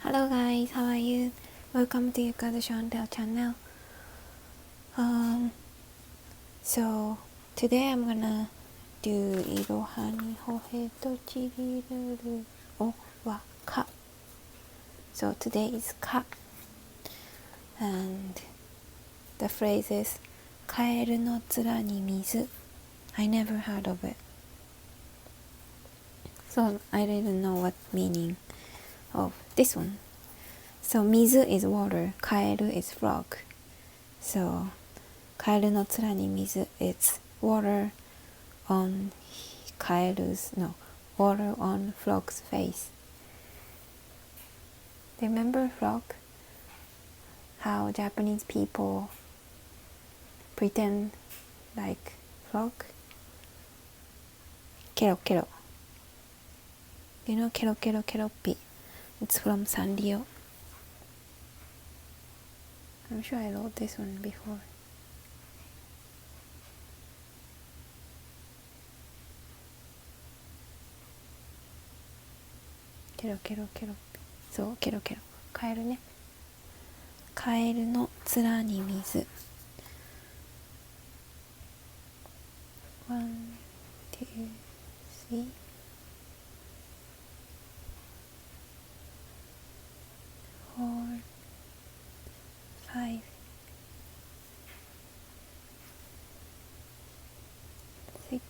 Hello guys, how are you? Welcome to Yuka's channel. So today I'm gonna do Iroha ni hohe to chiriru o wa ka. So today is ka, and the phrase is kaeru no tsura ni mizu. I never heard of it, so I didn't know what meaning of this one. So mizu is water, kaeru is frog. So kaeru no tsura ni mizu, it's water on water on frog's face. Remember frog? How Japanese people pretend like frog? Kero kero. You know kero kero keroppi? It's from Sanrio. I'm sure I wrote this one before. Kero kero keroppi. そう、ケロケロ。カエルね。カエルの面に水。One, two, three. 4, 5, 6,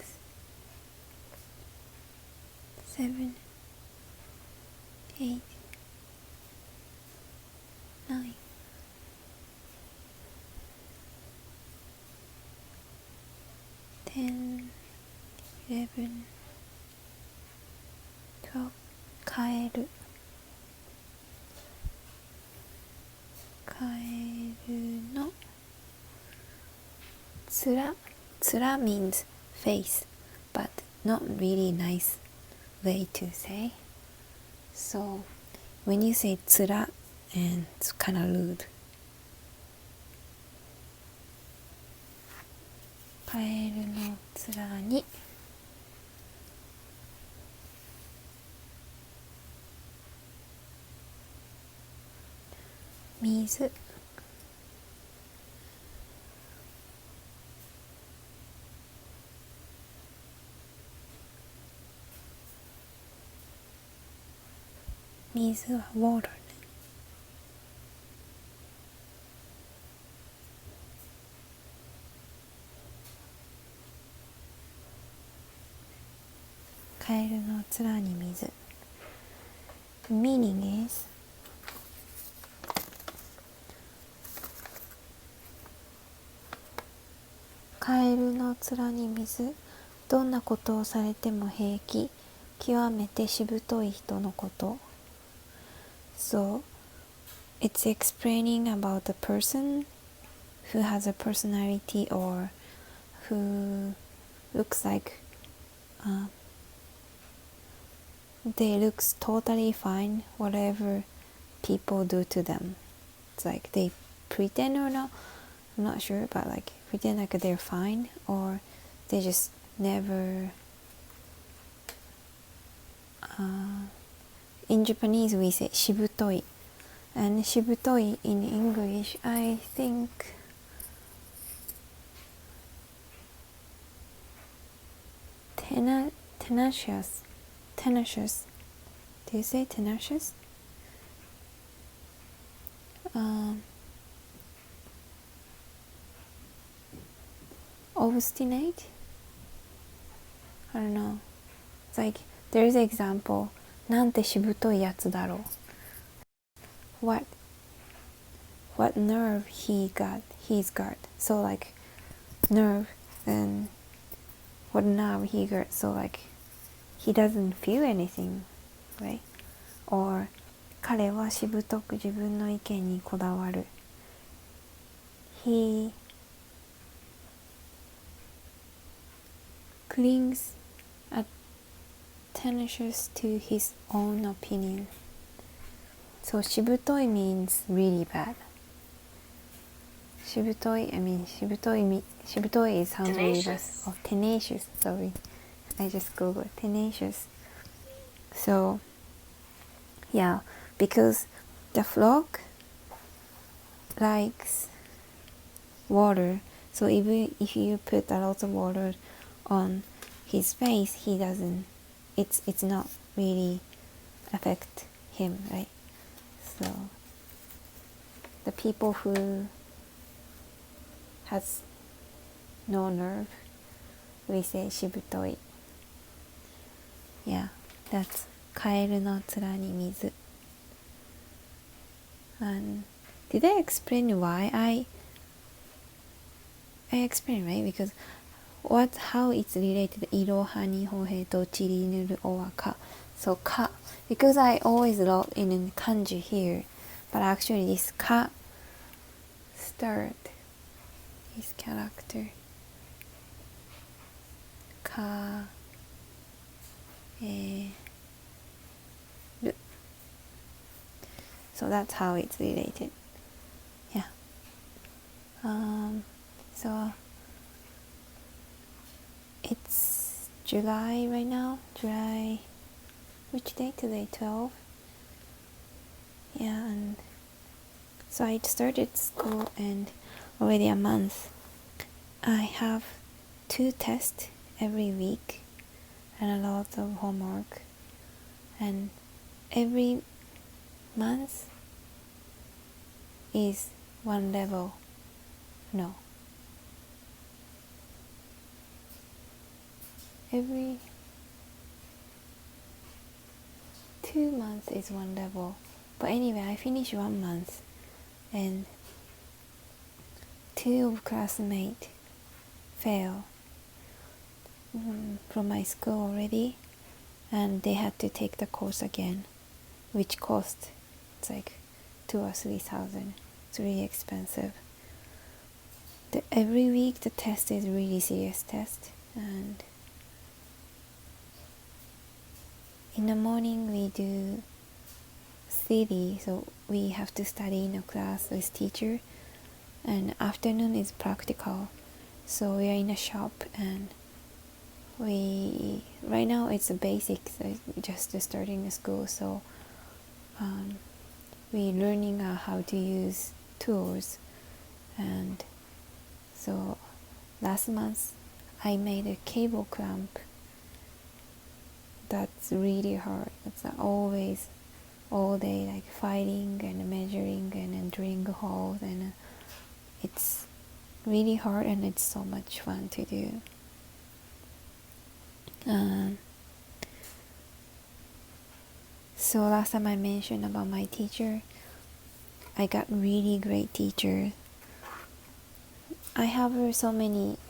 7, 8, 9, 10, 11, 12. カエル。カエルの面 means face, but not really nice way to say. So when you say 面, and it's kind of rude. カエルの面に水。水は water ね。カエルの面に水。The meaning isカエルの面に水。どんなことをされても平気。極めてしぶとい人のこと。So it's explaining about a person who has a personality or who looks like they looks totally fine whatever people do to them. It's like they pretend or not, I'm not sure, but like pretend like they're fine, or they just never in Japanese we say shibutoi, and shibutoi in English I think tenacious. Do you say tenacious? Obstinate? I don't know. It's like there's an example. なんてしぶといやつだろう。What nerve he's got. So like nerve, and what nerve he got. So like he doesn't feel anything, right? Or 彼はしぶとく自分の意見にこだわる。He clings tenacious to his own opinion. So しぶとい means really bad. しぶとい sounds really bad. Oh, tenacious, sorry. I just googled tenacious. So yeah, because the frog likes water, so even if you put a lot of water on his face, he doesn't, it's not really affect him, right? So the people who has no nerve, we say しぶとい. Yeah, that's カエルの面に水. And did I explain why I explained, right? Because how it's related いろはにほへとちりぬるおわか. So か, because I always wrote in kanji here, but actually this か start his character かえる. So that's how it's related. Yeah. So it's July right now. July, which day today? 12. Yeah, and so I started school and already a month. I have 2 tests every week and a lot of homework, and every month is 1 level. No, every 2 months is 1 level. But anyway, I finished 1 month and 2 of classmates fail from my school already, and they had to take the course again, which cost it's like 2,000 or 3,000. It's really expensive. Every week the test is really serious test, and in the morning we do theory, so we have to study in a class with teacher, and afternoon is practical. So we are in a shop, and right now it's a basic, so just starting the school, so we learning how to use tools. And so last month I made a cable clamp. That's really hard. It's always all day like fighting and measuring and drilling holes, and it's really hard, and it's so much fun to do. So last time I mentioned about my teacher, I got really great teacher. I have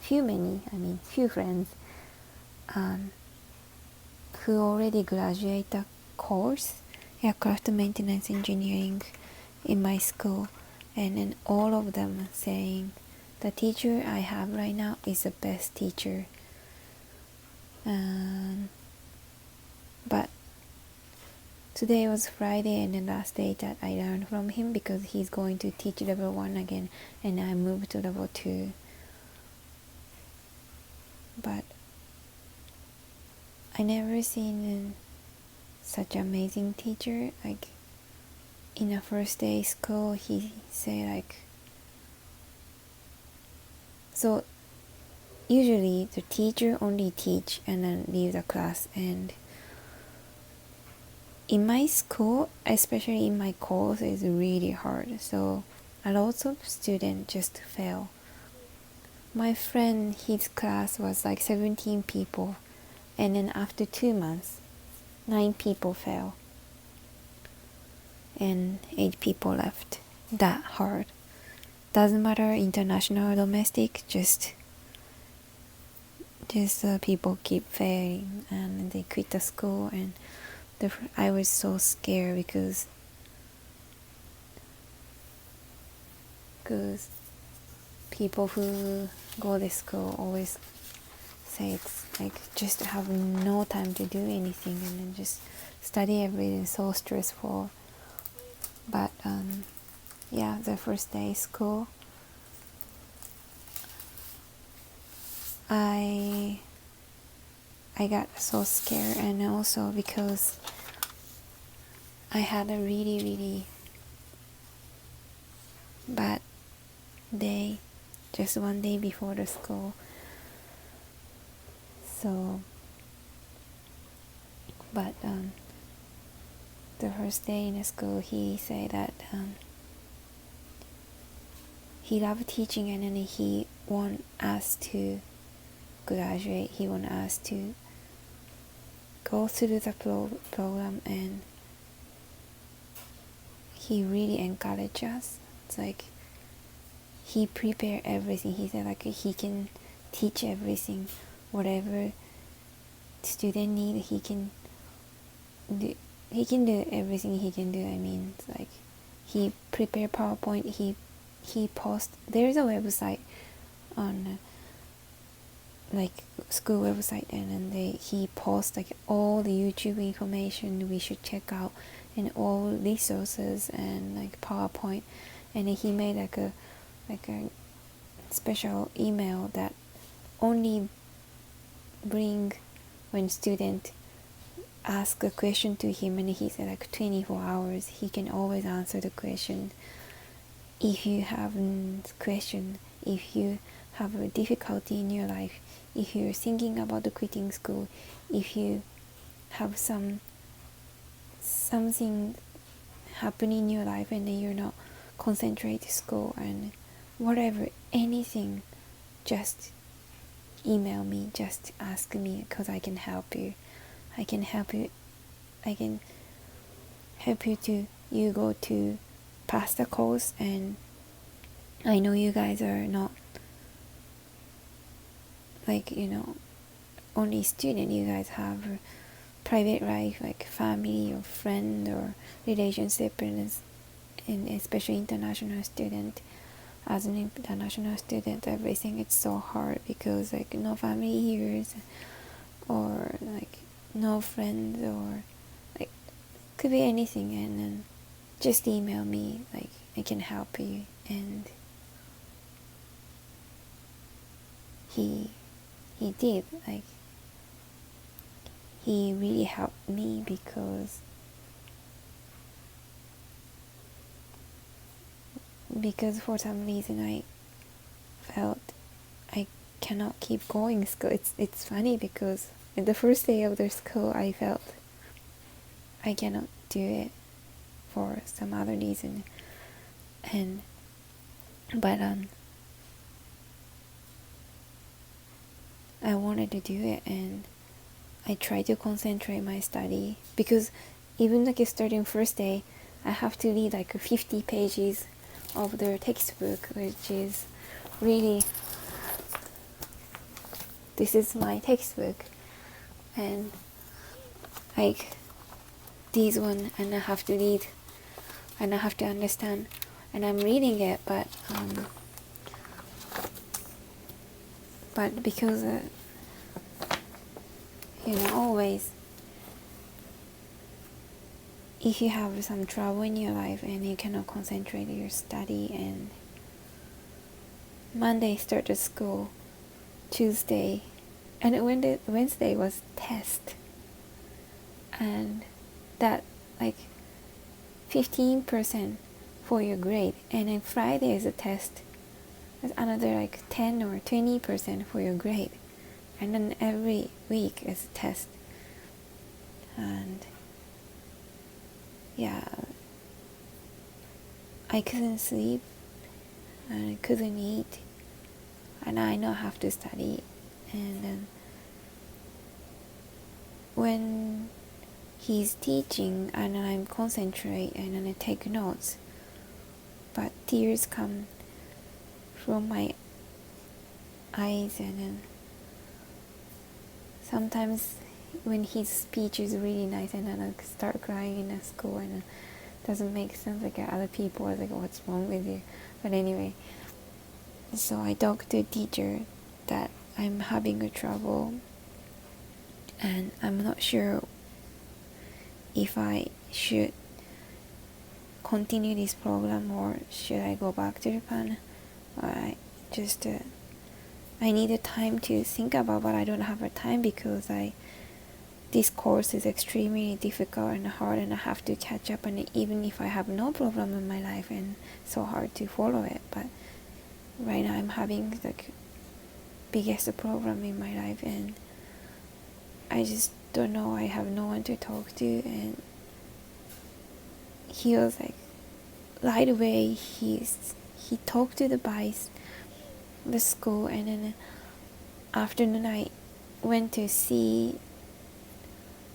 few friends who already graduate the course, aircraft maintenance engineering, in my school, and then all of them saying the teacher I have right now is the best teacher. But today was Friday and the last day that I learned from him, because he's going to teach level 1 again, and I moved to level 2. But I never seen such amazing teacher. Like in the first day school, he say like, so usually the teacher only teach and then leave the class, and in my school, especially in my course, is really hard, so a lot of students just fail. My friend, his class was like 17 people, and then after 2 months 9 people fail and 8 people left. That hard. Doesn't matter international or domestic, just people keep failing and they quit the school. And I was so scared because people who go to school always say it's like just have no time to do anything and then just study everything, so stressful. But yeah, the first day school, I got so scared, and also because I had a really just one day before the school. So, but the first day in the school, he said that he loved teaching, and then he want us to graduate. He want us to go through the program, and he really encouraged us. It's like he prepared everything. He said like he can teach everything, whatever student need, he can do everything he can do. I mean, it's like he prepared PowerPoint. He post. There is a website on like school website, and then he posts like all the YouTube information we should check out, and all resources and like PowerPoint, and then he made like a special email that only bring when student ask a question to him, and he said like 24 hours he can always answer the question. If you have a question, if you have a difficulty in your life, if you're thinking about the quitting school, if you have something happening in your life and then you're not concentrating school, and whatever, anything, just email me, just ask me, because I can help you. I can help you to you go to pass the course. And I know you guys are not like, only student. You guys have a private life, like family or friend or relationship, and especially international student. As an international student, everything it's so hard because like no family here, or like no friends, or like could be anything, and then just email me, like I can help you. And he did, like he really helped me, because for some reason I felt I cannot keep going school. It's funny because in the first day of the school I felt I cannot do it for some other reason, but I wanted to do it, and I tried to concentrate my study, because even like starting first day I have to read like 50 pages of their textbook, which is really, this is my textbook, and like these one, and I have to read and I have to understand, and I'm reading it, but because always if you have some trouble in your life and you cannot concentrate on your study, and Monday started school, Tuesday, and Wednesday was test, and that like 15% for your grade, and then Friday is a test, that's another like 10 or 20% for your grade, and then every week is a test. And yeah, I couldn't sleep, and I couldn't eat, and I know I have to study. And then when he's teaching and I'm concentrate and then I take notes, but tears come from my eyes, and then sometimes when his speech is really nice and then I start crying in the school, and it doesn't make sense, like other people are like, what's wrong with you? But anyway, so I talked to a teacher that I'm having a trouble, and I'm not sure if I should continue this program or should I go back to Japan. I just I need a time to think about, but I don't have a time because this course is extremely difficult and hard, and I have to catch up. And even if I have no problem in my life, and so hard to follow it, but right now I'm having like biggest problem in my life, and I just don't know, I have no one to talk to. And he was like, right away he talked to the school, and then afternoon I went to see,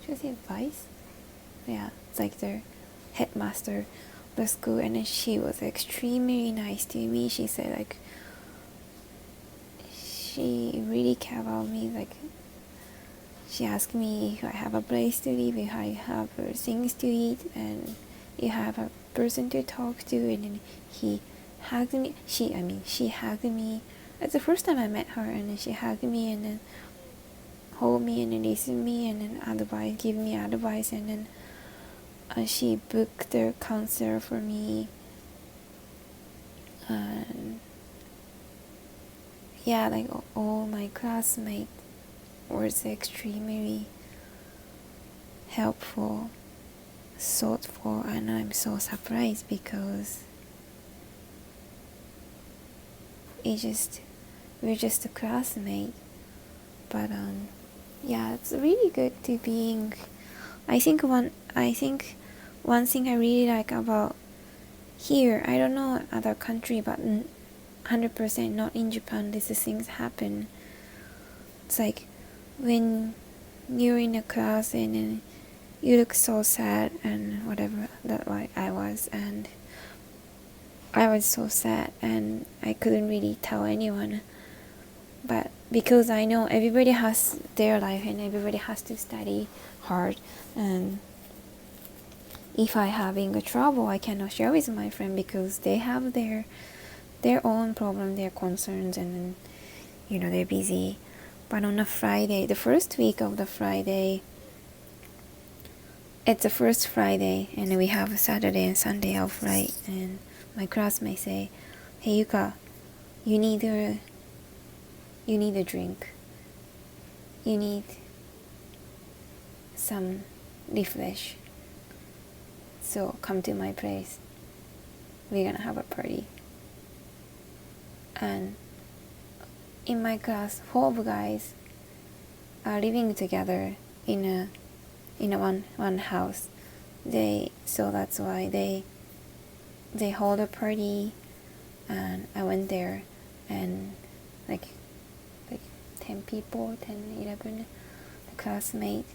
should I say vice? Yeah, it's like the headmaster of the school, and then she was extremely nice to me. She said like she really cared about me. Like she asked me if I have a place to live, if I have things to eat, and if I have a person to talk to. And then he hugged me. She hugged me. It's the first time I met her, and then she hugged me and then hold me and then listen me and then give me advice, and then she booked the counselor for me. And yeah, like all my classmates was extremely helpful, thoughtful, and I'm so surprised because we're just a classmate. But yeah, it's really good to being. I think one thing I really like about here, I don't know other country, but 100% not in Japan, these things happen. It's like when you're in a class and then you look so sad and whatever, that why I was, and I was so sad and I couldn't really tell anyone. But because I know everybody has their life and everybody has to study hard, and if I having a trouble, I cannot share with my friend because they have their own problem, their concerns, and then they're busy. But on a Friday, the first week of the Friday, it's the first Friday, and we have a Saturday and Sunday off, right? And my classmates say, "Hey Yuka, you need a drink. You need some refresh. So come to my place. We're gonna have a party." And in my class, 4 guys are living together in a one house. So that's why they hold a party, and I went there, and like 10 people, 10, 11 classmates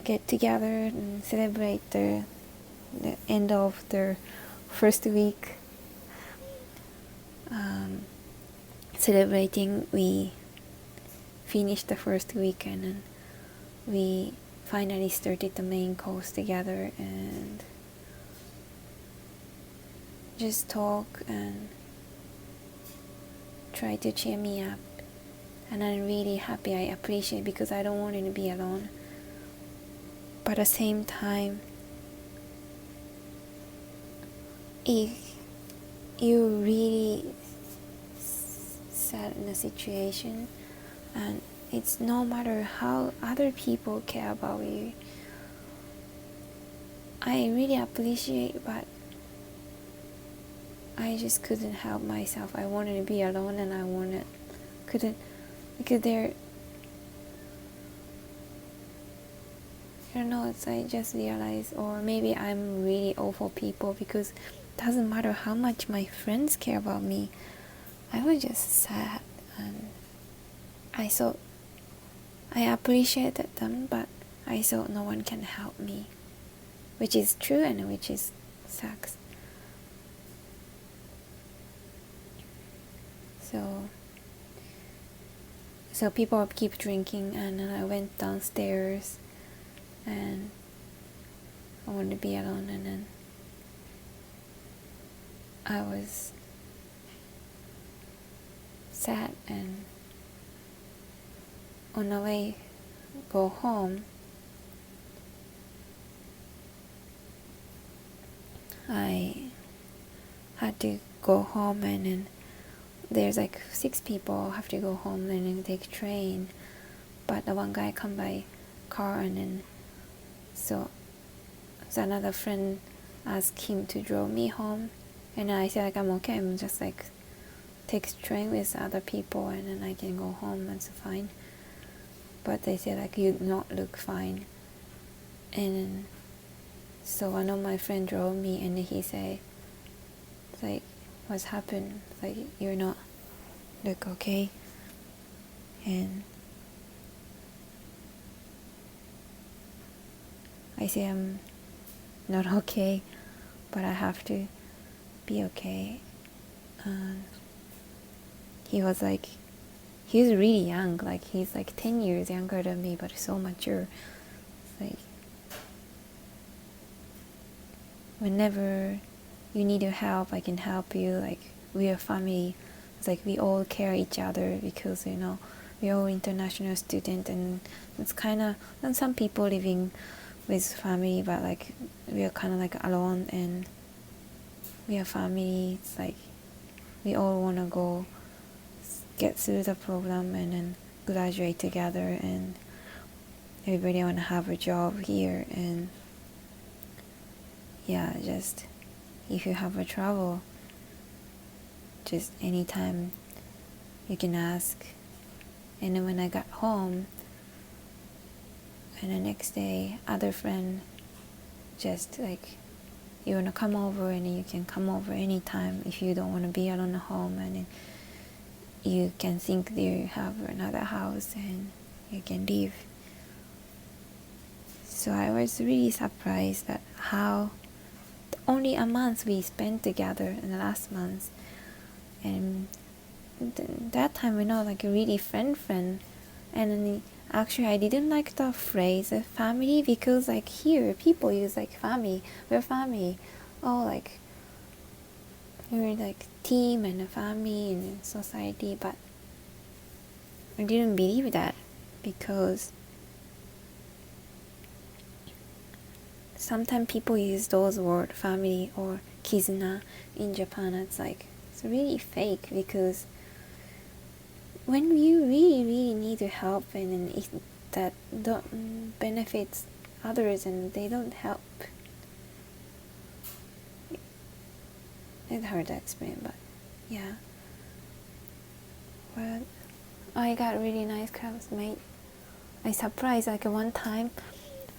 get together and celebrate the end of their first week. Celebrating, we finished the first week, and then we finally started the main course together and just talk and try to cheer me up. And I'm really happy, I appreciate, because I don't want to be alone. But at the same time, if you really sad in a situation, and it's no matter how other people care about you, I really appreciate, but I just couldn't help myself. I wanted to be alone, and I couldn't, because I don't know, it's I just realized, or maybe I'm really awful people, because it doesn't matter how much my friends care about me. I was just sad, and I thought I appreciated them, but I thought no one can help me, which is true and which is sucks. So people keep drinking, and then I went downstairs, and I wanted to be alone, and then I was sad, and on the way go home, I had to go home, and then there's like 6 people have to go home and then take train, but the one guy come by car, and then so another friend asked him to drive me home, And I say like I'm okay, I'm just like take train with other people and then I can go home, that's fine. But they say like you not look fine. And so one of my friends drove me and he say like what's happened, like you're not look okay. And I say I'm not okay, but I have to be okay. He was like, he's really young, like he's like 10 years younger than me, but so mature. It's like whenever you need help, I can help you. Like we are family. It's like we all care each other because we're all international student, and it's kind of, and some people living with family, but like we are kind of like alone, and we are family. It's like we all want to go get through the program and then graduate together, and everybody want to have a job here. And yeah, just if you have a trouble, just anytime you can ask. And then when I got home, and the next day other friend just like, you want to come over, and you can come over anytime if you don't want to be alone at home, and you can think you have another house and you can leave. So I was really surprised at how only a month we spent together in the last month, and that time we're not like a really friend, and then actually I didn't like the phrase family, because like here people use like family, we're family, oh like we're like team and a family and society. But I didn't believe that, because sometimes people use those words family or kizuna in Japan. It's like it's really fake, because when you really need to help, and then if that don't benefits others and they don't help, it's hard to explain. But yeah, well, I got a really nice classmate. I surprised like one time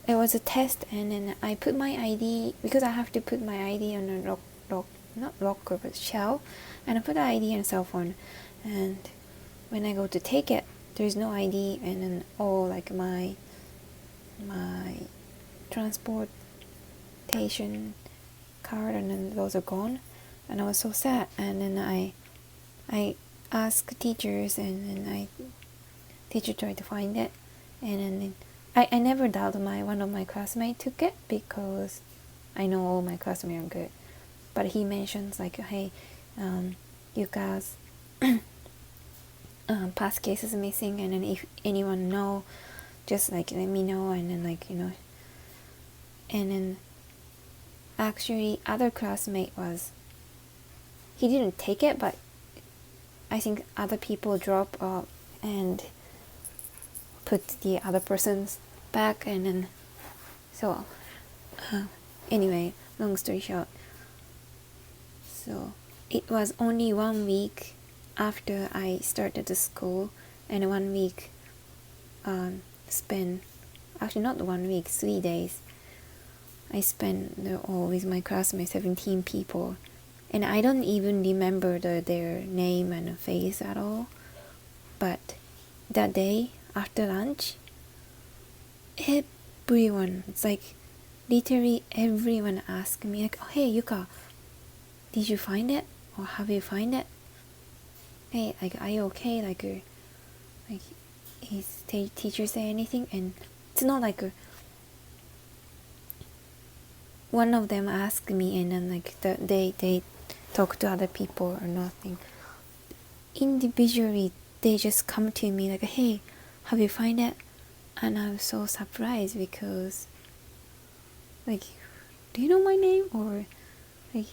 it was a test, and then I put my ID, because I have to put my ID on a not locker but shell, and I put the ID on cell phone, and when I go to take it, there's no ID, and then all like my transportation card, and then those are gone, and I was so sad. And then I asked teachers, and then teacher tried to find it, and then I never doubt one of my classmates took it, because I know all my classmates are good. But he mentions like, hey, Yuka's past case is missing, and then if anyone know, just like let me know. And then like and then actually other classmate he didn't take it, but I think other people drop up and put the other person's back, and then so anyway, long story short, so it was only 1 week after I started the school, and 1 week spent, actually not 1 week, 3 days I spent all with my classmates, 17 people, and I don't even remember their name and face at all. But that day after lunch, everyone, it's like literally everyone asked me like, oh, hey Yuka, did you find it, or have you find it? Hey, like, are you okay? Like is teacher say anything? And it's not like one of them asked me, and then like they talk to other people or nothing. Individually, they just come to me like, hey, have you find it? And I'm so surprised, because like, do you know my name? Or like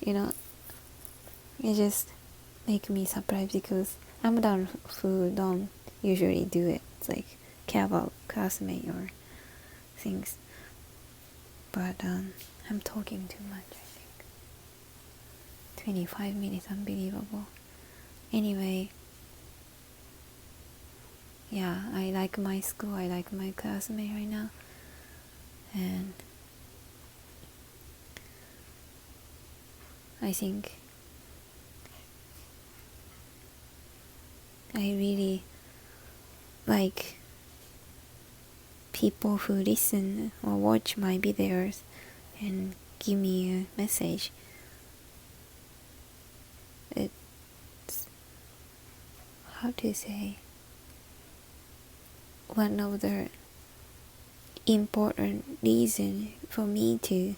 it just make me surprised, because I'm the one who don't usually do it. It's like care about classmate or things. But I'm talking too much, I think. 25 minutes, unbelievable. Anyway, yeah, I like my school, I like my classmate right now, and I think I really like people who listen or watch my videos and give me a message. It's, how to say, one of the important reason for me to,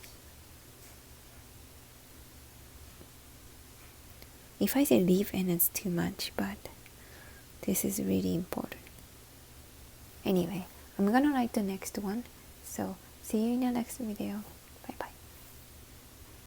if I say live, and it's too much, but this is really important. Anyway, I'm gonna write the next one, so see you in the next video.